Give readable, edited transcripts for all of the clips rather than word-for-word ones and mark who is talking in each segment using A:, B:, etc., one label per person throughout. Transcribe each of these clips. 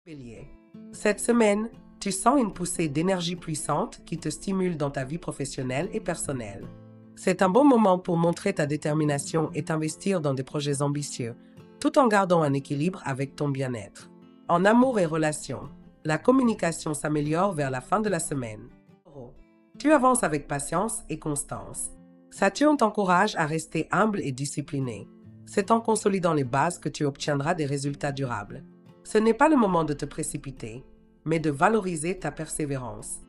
A: Bélier. Cette semaine, tu sens une poussée d'énergie puissante qui te stimule dans ta vie professionnelle et personnelle. C'est un bon moment pour montrer ta détermination et t'investir dans des projets ambitieux, tout en gardant un équilibre avec ton bien-être. En amour et relations, la communication s'améliore vers la fin de la semaine. Tu avances avec patience et constance. Saturne t'encourage à rester humble et discipliné. C'est en consolidant les bases que tu obtiendras des résultats durables. Ce n'est pas le moment de te précipiter, mais de valoriser ta persévérance.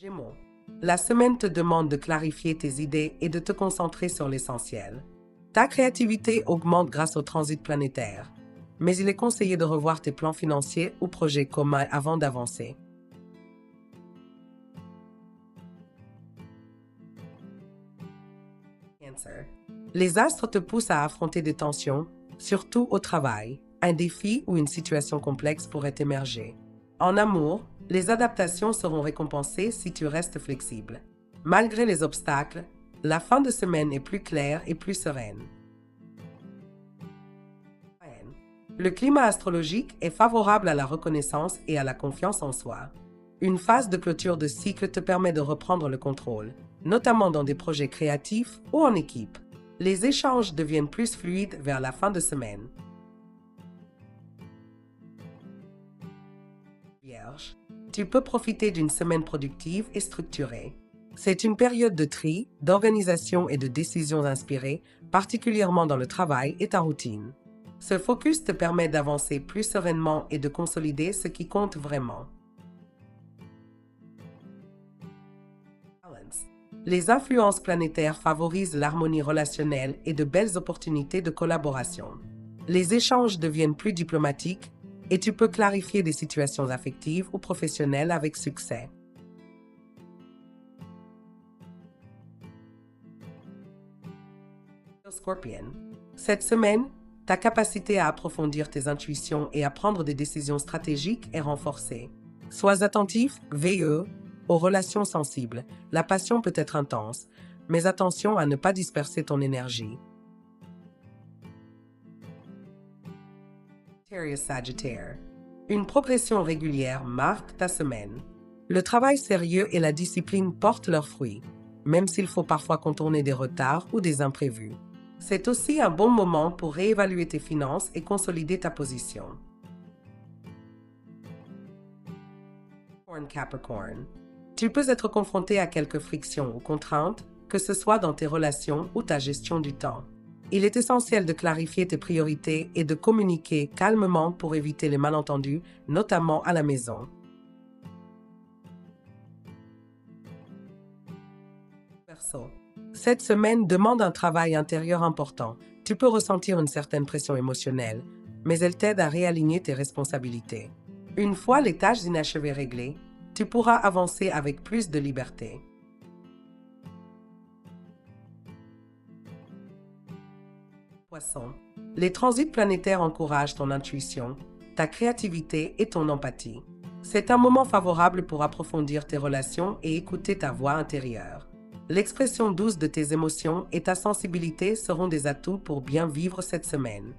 A: Gémeaux. La semaine te demande de clarifier tes idées et de te concentrer sur l'essentiel. Ta créativité augmente grâce au transit planétaire, mais il est conseillé de revoir tes plans financiers ou projets communs avant d'avancer. Cancer. Les astres te poussent à affronter des tensions, surtout au travail. Un défi ou une situation complexe pourrait émerger. En amour, les adaptations seront récompensées si tu restes flexible. Malgré les obstacles, la fin de semaine est plus claire et plus sereine. Le climat astrologique est favorable à la reconnaissance et à la confiance en soi. Une phase de clôture de cycle te permet de reprendre le contrôle, notamment dans des projets créatifs ou en équipe. Les échanges deviennent plus fluides vers la fin de semaine. Vierge, tu peux profiter d'une semaine productive et structurée. C'est une période de tri, d'organisation et de décisions inspirées, particulièrement dans le travail et ta routine. Ce focus te permet d'avancer plus sereinement et de consolider ce qui compte vraiment. Les influences planétaires favorisent l'harmonie relationnelle et de belles opportunités de collaboration. Les échanges deviennent plus diplomatiques et tu peux clarifier des situations affectives ou professionnelles avec succès. Scorpion. Cette semaine, ta capacité à approfondir tes intuitions et à prendre des décisions stratégiques est renforcée. Sois attentif, veilleux, aux relations sensibles. La passion peut être intense, mais attention à ne pas disperser ton énergie. Sagittaire. Une progression régulière marque ta semaine. Le travail sérieux et la discipline portent leurs fruits, même s'il faut parfois contourner des retards ou des imprévus. C'est aussi un bon moment pour réévaluer tes finances et consolider ta position. Capricorn. Tu peux être confronté à quelques frictions ou contraintes, que ce soit dans tes relations ou ta gestion du temps. Il est essentiel de clarifier tes priorités et de communiquer calmement pour éviter les malentendus, notamment à la maison. Verseau. Cette semaine demande un travail intérieur important. Tu peux ressentir une certaine pression émotionnelle, mais elle t'aide à réaligner tes responsabilités. Une fois les tâches inachevées réglées, tu pourras avancer avec plus de liberté. Poisson. Les transits planétaires encouragent ton intuition, ta créativité et ton empathie. C'est un moment favorable pour approfondir tes relations et écouter ta voix intérieure. L'expression douce de tes émotions et ta sensibilité seront des atouts pour bien vivre cette semaine.